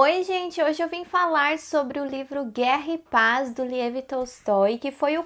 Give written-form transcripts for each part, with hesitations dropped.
Oi, gente! Hoje eu vim falar sobre o livro Guerra e Paz, do Lev Tolstói, que foi o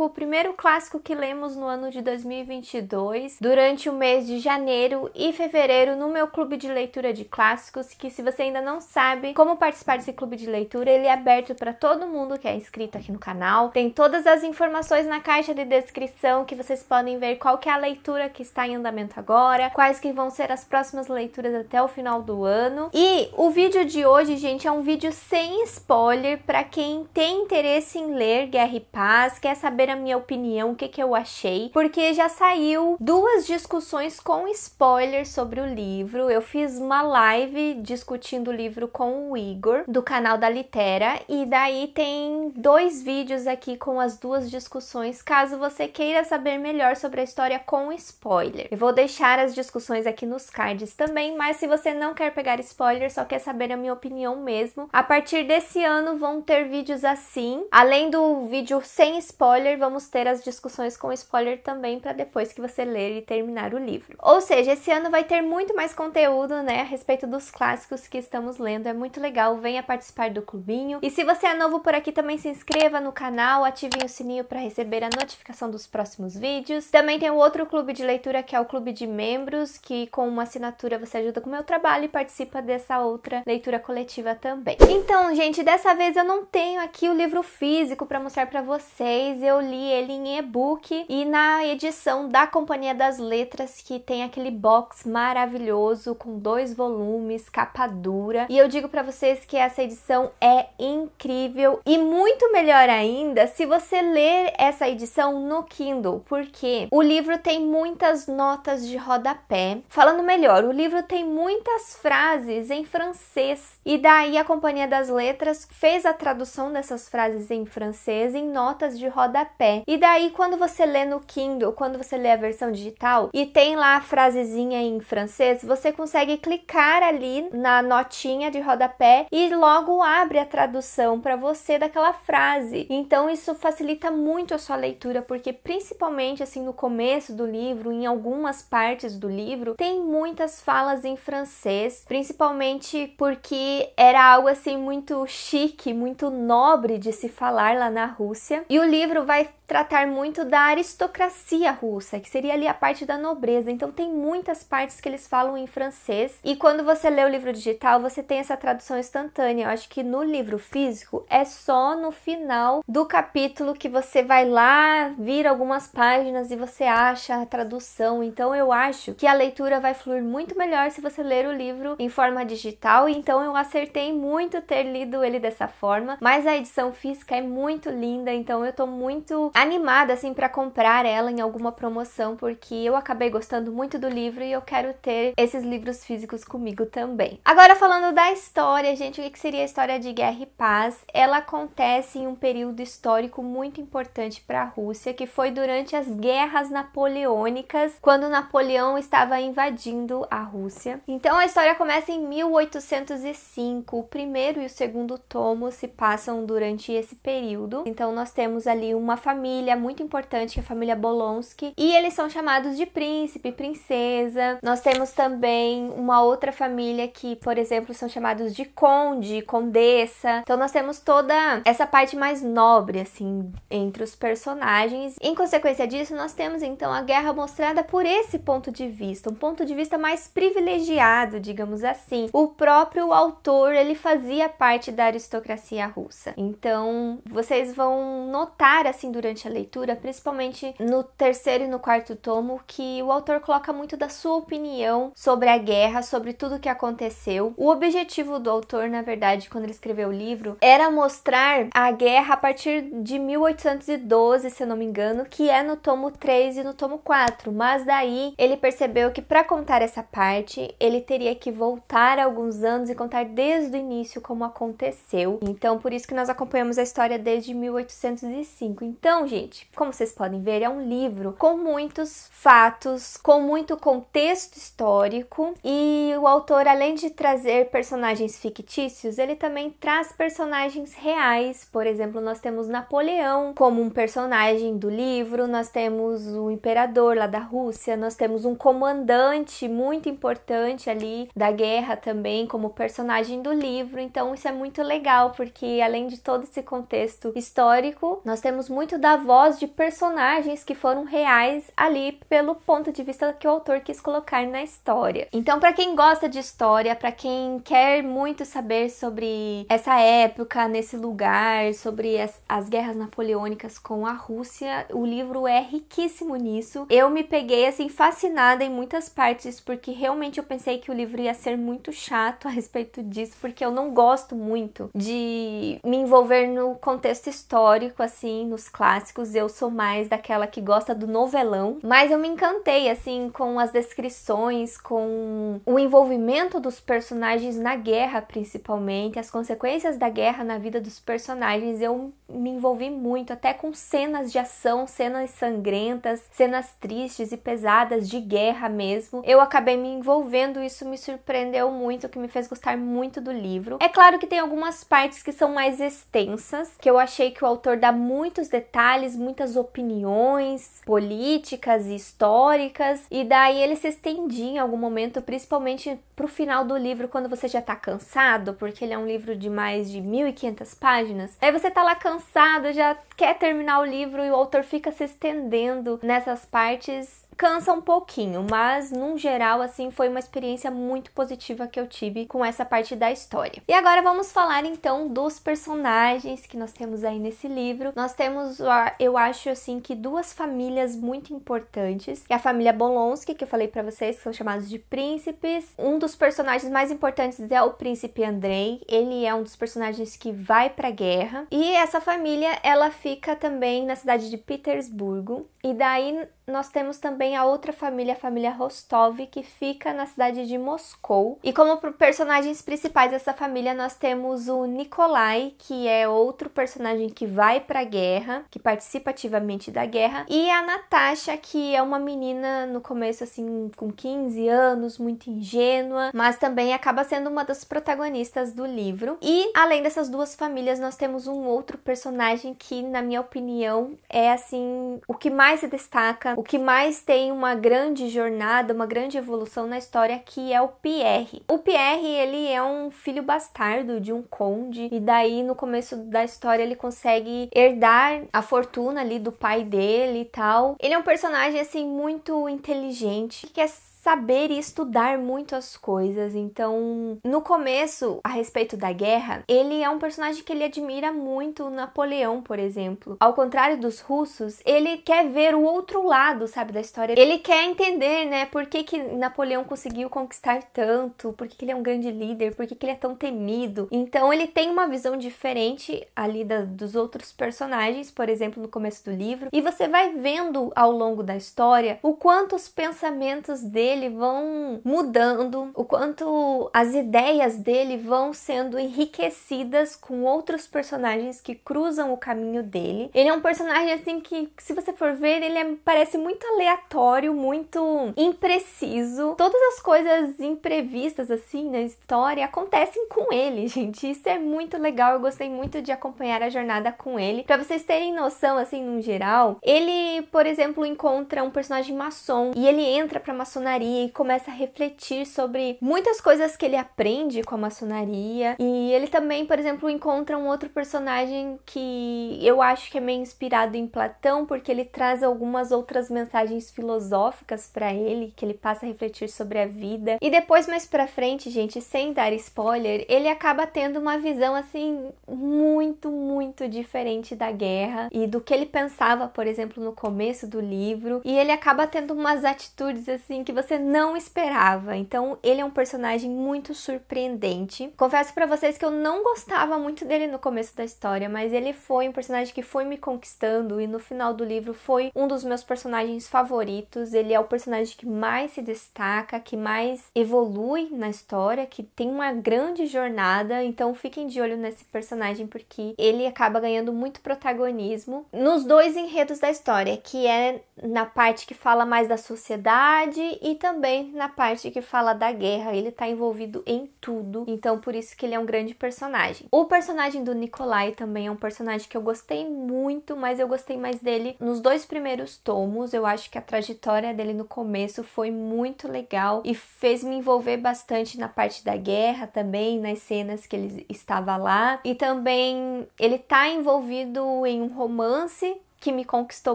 primeiro clássico que lemos no ano de 2022, durante o mês de janeiro e fevereiro, no meu clube de leitura de clássicos, que se você ainda não sabe como participar desse clube de leitura, ele é aberto para todo mundo que é inscrito aqui no canal. Tem todas as informações na caixa de descrição, que vocês podem ver qual que é a leitura que está em andamento agora, quais que vão ser as próximas leituras até o final do ano. E o vídeo de hoje, gente, é um vídeo sem spoiler para quem tem interesse em ler Guerra e Paz, quer saber a minha opinião, o que eu achei, porque já saiu duas discussões com spoiler sobre o livro. Eu fiz uma live discutindo o livro com o Igor, do canal da Litera, e daí tem dois vídeos aqui com as duas discussões, caso você queira saber melhor sobre a história com spoiler. Eu vou deixar as discussões aqui nos cards também, mas se você não quer pegar spoiler, só quer saber a minha opinião mesmo, a partir desse ano vão ter vídeos assim. Além do vídeo sem spoiler, vamos ter as discussões com spoiler também, para depois que você ler e terminar o livro. Ou seja, esse ano vai ter muito mais conteúdo, né, a respeito dos clássicos que estamos lendo. É muito legal, venha participar do clubinho. E se você é novo por aqui, também se inscreva no canal, ative o sininho para receber a notificação dos próximos vídeos. Também tem o outro clube de leitura, que é o clube de membros, que com uma assinatura você ajuda com o meu trabalho e participa dessa outra leitura coletiva também. Então, gente, dessa vez eu não tenho aqui o livro físico para mostrar para vocês. Eu li ele em e-book e na edição da Companhia das Letras, que tem aquele box maravilhoso com 2 volumes, capa dura. E eu digo para vocês que essa edição é incrível e muito melhor ainda se você ler essa edição no Kindle, porque o livro tem muitas notas de rodapé. Falando melhor, o livro tem muitas frases em francês e daí a Companhia das Letras fez a tradução dessas frases em francês em notas de rodapé. E daí quando você lê no Kindle, quando você lê a versão digital e tem lá a frasezinha em francês, você consegue clicar ali na notinha de rodapé e logo abre a tradução para você daquela frase. Então isso facilita muito a sua leitura, porque principalmente assim no começo do livro, em algumas partes do livro, tem muitas falas em francês, principalmente porque era algo assim muito chique, muito nobre de se falar lá na Rússia. E o livro vai tratar muito da aristocracia russa, que seria ali a parte da nobreza. Então tem muitas partes que eles falam em francês. E quando você lê o livro digital, você tem essa tradução instantânea. Eu acho que no livro físico é só no final do capítulo que você vai lá, vira algumas páginas e você acha a tradução. Então eu acho que a leitura vai fluir muito melhor se você ler o livro em forma digital. Então eu acertei muito ter lido ele dessa forma. Mas a edição física é muito linda, então eu tô muito animada assim para comprar ela em alguma promoção, porque eu acabei gostando muito do livro e eu quero ter esses livros físicos comigo também. Agora falando da história, gente, o que seria a história de Guerra e Paz? Ela acontece em um período histórico muito importante para a Rússia, que foi durante as guerras napoleônicas, quando Napoleão estava invadindo a Rússia. Então a história começa em 1805, o primeiro e o segundo tomo se passam durante esse período. Então nós temos ali uma família muito importante, que é a família Bolonsky, e eles são chamados de príncipe, princesa. Nós temos também uma outra família que, por exemplo, são chamados de conde, condessa. Então nós temos toda essa parte mais nobre, assim, entre os personagens. Em consequência disso, nós temos então a guerra mostrada por esse ponto de vista, um ponto de vista mais privilegiado, digamos assim. O próprio autor, ele fazia parte da aristocracia russa. Então vocês vão notar, assim, durante a leitura, principalmente no terceiro e no quarto tomo, que o autor coloca muito da sua opinião sobre a guerra, sobre tudo que aconteceu. O objetivo do autor, na verdade, quando ele escreveu o livro, era mostrar a guerra a partir de 1812, se eu não me engano, que é no tomo 3 e no tomo 4, mas daí ele percebeu que para contar essa parte, ele teria que voltar alguns anos e contar desde o início como aconteceu. Então, por isso que nós acompanhamos a história desde 1805. Então, gente, como vocês podem ver, é um livro com muitos fatos, com muito contexto histórico, e o autor, além de trazer personagens fictícios, ele também traz personagens reais. Por exemplo, nós temos Napoleão como um personagem do livro, nós temos o imperador lá da Rússia, nós temos um comandante muito importante ali da guerra também como personagem do livro, então isso é muito legal, porque além de todo esse contexto histórico, nós temos muito da voz de personagens que foram reais ali pelo ponto de vista que o autor quis colocar na história. Então, para quem gosta de história, para quem quer muito saber sobre essa época, nesse lugar, sobre as guerras napoleônicas com a Rússia, o livro é riquíssimo nisso. Eu me peguei assim fascinada em muitas partes, porque realmente eu pensei que o livro ia ser muito chato a respeito disso, porque eu não gosto muito de me envolver no contexto histórico, assim, nos clássicos. Eu sou mais daquela que gosta do novelão, mas eu me encantei, assim, com as descrições, com o envolvimento dos personagens na guerra, principalmente, as consequências da guerra na vida dos personagens. Eu me envolvi muito, até com cenas de ação, cenas sangrentas, cenas tristes e pesadas de guerra mesmo. Eu acabei me envolvendo, isso me surpreendeu muito, que me fez gostar muito do livro. É claro que tem algumas partes que são mais extensas, que eu achei que o autor dá muitos detalhes, muitas opiniões políticas e históricas, e daí ele se estendia em algum momento, principalmente pro final do livro, quando você já tá cansado, porque ele é um livro de mais de 1.500 páginas. Aí você tá lá cansado, já quer terminar o livro e o autor fica se estendendo nessas partes. Cansa um pouquinho, mas num geral, assim, foi uma experiência muito positiva que eu tive com essa parte da história. E agora vamos falar então dos personagens que nós temos aí nesse livro. Nós temos, eu acho assim, que duas famílias muito importantes. É a família Bolonski, que eu falei pra vocês, que são chamados de príncipes. Um dos personagens mais importantes é o príncipe Andrei. Ele é um dos personagens que vai pra guerra. E essa família, ela fica também na cidade de Petersburgo. E daí nós temos também a outra família, a família Rostov, que fica na cidade de Moscou. E como personagens principais dessa família, nós temos o Nikolai, que é outro personagem que vai pra guerra, que participa ativamente da guerra, e a Natasha, que é uma menina no começo, assim, com 15 anos, muito ingênua, mas também acaba sendo uma das protagonistas do livro. E, além dessas duas famílias, nós temos um outro personagem que, na minha opinião, é, assim, o que mais se destaca, o que mais tem uma grande jornada, uma grande evolução na história, que é o Pierre. O Pierre, ele é um filho bastardo de um conde, e daí no começo da história ele consegue herdar a fortuna ali do pai dele e tal. Ele é um personagem, assim, muito inteligente, que quer saber e estudar muito as coisas. Então, no começo, a respeito da guerra, ele é um personagem que ele admira muito o Napoleão, por exemplo. Ao contrário dos russos, ele quer ver o outro lado, sabe, da história. Ele quer entender, né, por que Napoleão conseguiu conquistar tanto, por que ele é um grande líder, por que ele é tão temido. Então, ele tem uma visão diferente ali dos outros personagens, por exemplo, no começo do livro. E você vai vendo ao longo da história o quanto os pensamentos dele vão mudando, o quanto as ideias dele vão sendo enriquecidas com outros personagens que cruzam o caminho dele. Ele é um personagem, assim, que, se você for ver, ele parece muito aleatório, muito impreciso. Todas as coisas imprevistas, assim, na história acontecem com ele, gente. Isso é muito legal, eu gostei muito de acompanhar a jornada com ele. Pra vocês terem noção, assim, no geral, ele, por exemplo, encontra um personagem maçom e ele entra pra maçonaria e começa a refletir sobre muitas coisas que ele aprende com a maçonaria. E ele também, por exemplo, encontra um outro personagem que eu acho que é meio inspirado em Platão, porque ele traz algumas outras mensagens filosóficas pra ele, que ele passa a refletir sobre a vida. E depois, mais pra frente, gente, sem dar spoiler, ele acaba tendo uma visão, assim, muito, muito diferente da guerra e do que ele pensava, por exemplo, no começo do livro. E ele acaba tendo umas atitudes, assim, que você não esperava. Então, ele é um personagem muito surpreendente. Confesso pra vocês que eu não gostava muito dele no começo da história, mas ele foi um personagem que foi me conquistando e no final do livro foi um dos meus personagens favoritos. Ele é o personagem que mais se destaca, que mais evolui na história, que tem uma grande jornada. Então, fiquem de olho nesse personagem, porque ele acaba ganhando muito protagonismo nos dois enredos da história, que é na parte que fala mais da sociedade e também na parte que fala da guerra. Ele tá envolvido em tudo, então por isso que ele é um grande personagem. O personagem do Nikolai também é um personagem que eu gostei muito, mas eu gostei mais dele nos 2 primeiros tomos. Eu acho que a trajetória dele no começo foi muito legal e fez me envolver bastante na parte da guerra também, nas cenas que ele estava lá. E também ele tá envolvido em um romance que me conquistou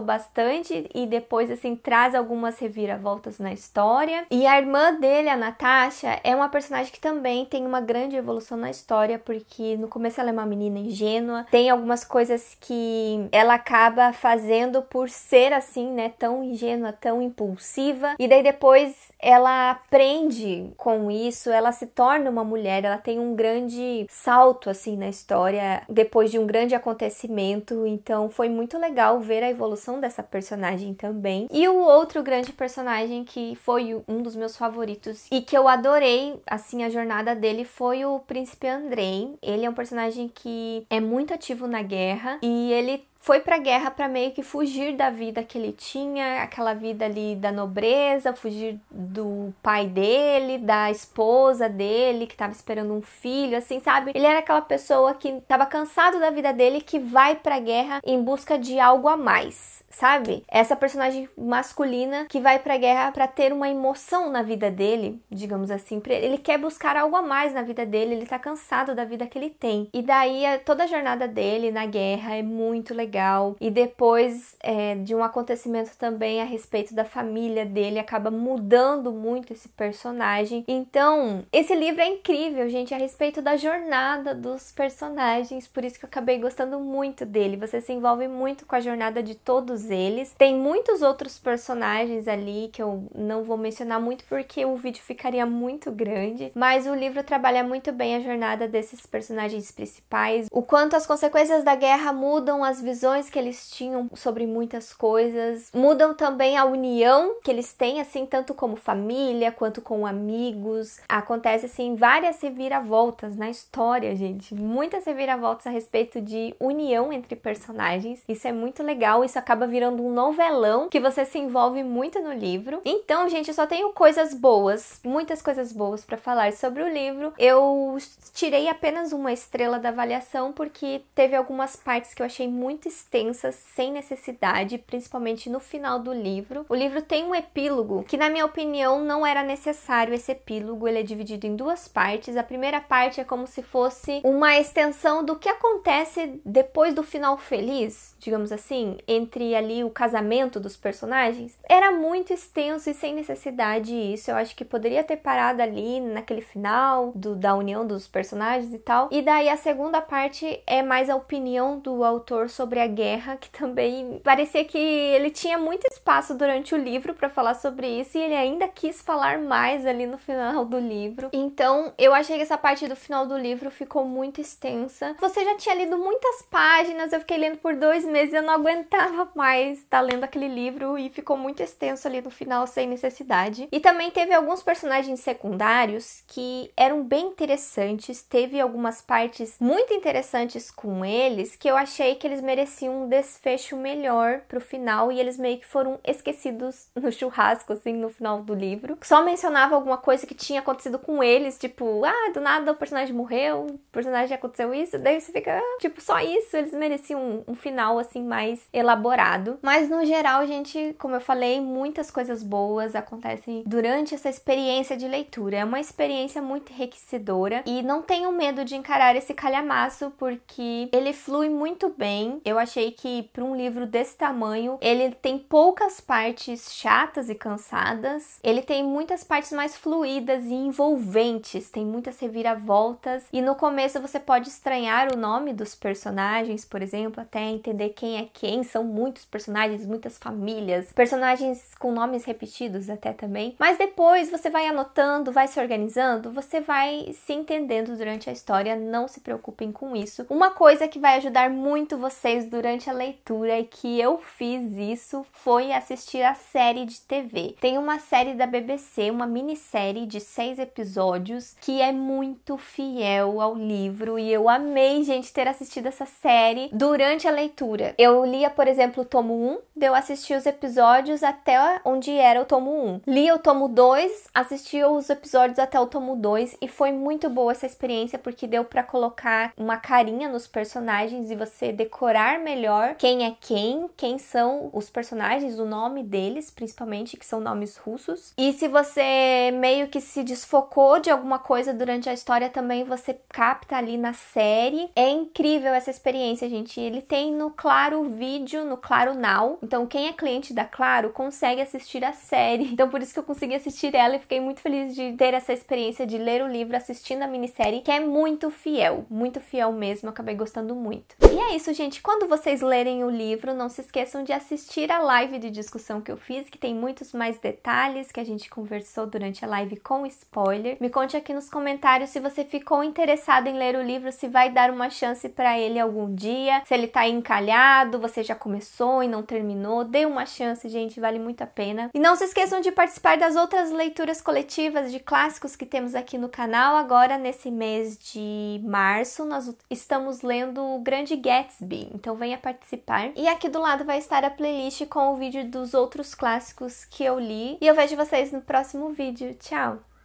bastante e depois, assim, traz algumas reviravoltas na história. E a irmã dele, a Natasha, é uma personagem que também tem uma grande evolução na história, porque no começo ela é uma menina ingênua, tem algumas coisas que ela acaba fazendo por ser assim, né, tão ingênua, tão impulsiva, e daí depois ela aprende com isso, ela se torna uma mulher, ela tem um grande salto, assim, na história, depois de um grande acontecimento, então foi muito legal ver a evolução dessa personagem também. E o outro grande personagem que foi um dos meus favoritos e que eu adorei, assim, a jornada dele foi o Príncipe Andrei. Ele é um personagem que é muito ativo na guerra e ele foi pra guerra pra meio que fugir da vida que ele tinha, aquela vida ali da nobreza, fugir do pai dele, da esposa dele, que tava esperando um filho, assim, sabe? Ele era aquela pessoa que tava cansado da vida dele, que vai pra guerra em busca de algo a mais, sabe? Essa personagem masculina que vai pra guerra pra ter uma emoção na vida dele, digamos assim. Ele quer buscar algo a mais na vida dele, ele tá cansado da vida que ele tem. E daí toda a jornada dele na guerra é muito legal. E depois de um acontecimento também a respeito da família dele, acaba mudando muito esse personagem. Então, esse livro é incrível, gente, a respeito da jornada dos personagens, por isso que eu acabei gostando muito dele. Você se envolve muito com a jornada de todos eles. Tem muitos outros personagens ali que eu não vou mencionar muito porque o vídeo ficaria muito grande, mas o livro trabalha muito bem a jornada desses personagens principais, o quanto as consequências da guerra mudam as visões que eles tinham sobre muitas coisas, mudam também a união que eles têm, assim, tanto como família, quanto com amigos. Acontece, assim, várias reviravoltas na história, gente, muitas reviravoltas a respeito de união entre personagens. Isso é muito legal, isso acaba virando um novelão que você se envolve muito no livro. Então, gente, eu só tenho coisas boas, muitas coisas boas pra falar sobre o livro. Eu tirei apenas 1 estrela da avaliação porque teve algumas partes que eu achei muito extensas, sem necessidade, principalmente no final do livro. O livro tem um epílogo que, na minha opinião, não era necessário esse epílogo. Ele é dividido em 2 partes. A primeira parte é como se fosse uma extensão do que acontece depois do final feliz, digamos assim, entre ali o casamento dos personagens. Era muito extenso e sem necessidade isso. Eu acho que poderia ter parado ali naquele final da união dos personagens e tal. E daí a segunda parte é mais a opinião do autor sobre a guerra, que também parecia que ele tinha muito espaço durante o livro para falar sobre isso e ele ainda quis falar mais ali no final do livro. Então, eu achei que essa parte do final do livro ficou muito extensa. Você já tinha lido muitas páginas, eu fiquei lendo por 2 meses, eu não aguentava mais estar lendo aquele livro e ficou muito extenso ali no final, sem necessidade. E também teve alguns personagens secundários que eram bem interessantes, teve algumas partes muito interessantes com eles que eu achei que eles mereciam um desfecho melhor pro final e eles meio que foram esquecidos no churrasco, assim, no final do livro. Só mencionava alguma coisa que tinha acontecido com eles, tipo, do nada o personagem morreu, o personagem aconteceu isso, daí você fica, tipo, só isso, eles mereciam um final, assim, mais elaborado. Mas no geral, gente, como eu falei, muitas coisas boas acontecem durante essa experiência de leitura. É uma experiência muito enriquecedora e não tenham medo de encarar esse calhamaço porque ele flui muito bem. Eu achei que para um livro desse tamanho, ele tem poucas partes chatas e cansadas. Ele tem muitas partes mais fluídas e envolventes, tem muitas reviravoltas. E no começo você pode estranhar o nome dos personagens, por exemplo, até entender quem é quem. São muitos personagens, muitas famílias, personagens com nomes repetidos até também. Mas depois você vai anotando, vai se organizando, você vai se entendendo durante a história. Não se preocupem com isso. Uma coisa que vai ajudar muito vocês durante a leitura e que eu fiz isso foi assistir a série de TV. Tem uma série da BBC, uma minissérie de 6 episódios que é muito fiel ao livro e eu amei, gente, ter assistido essa série durante a leitura. Eu lia, por exemplo, o tomo 1, daí eu assisti os episódios até onde era o tomo 1. Lia o tomo 2, assisti os episódios até o tomo 2 e foi muito boa essa experiência porque deu pra colocar uma carinha nos personagens e você decorar melhor quem é quem são os personagens, o nome deles, principalmente, que são nomes russos. E se você meio que se desfocou de alguma coisa durante a história, também você capta ali na série. É incrível essa experiência, gente. Ele tem no Claro Vídeo, no Claro Now. Então, quem é cliente da Claro consegue assistir a série. Então, por isso que eu consegui assistir ela e fiquei muito feliz de ter essa experiência de ler o livro assistindo a minissérie, que é muito fiel mesmo. Eu acabei gostando muito. E é isso, gente. Quando vocês lerem o livro, não se esqueçam de assistir a live de discussão que eu fiz, que tem muitos mais detalhes que a gente conversou durante a live com spoiler. Me conte aqui nos comentários se você ficou interessado em ler o livro, se vai dar uma chance pra ele algum dia, se ele tá encalhado, você já começou e não terminou. Dê uma chance, gente, vale muito a pena. E não se esqueçam de participar das outras leituras coletivas de clássicos que temos aqui no canal. Agora, nesse mês de março, nós estamos lendo o Grande Gatsby, então venha participar. E aqui do lado vai estar a playlist com o vídeo dos outros clássicos que eu li. E eu vejo vocês no próximo vídeo. Tchau!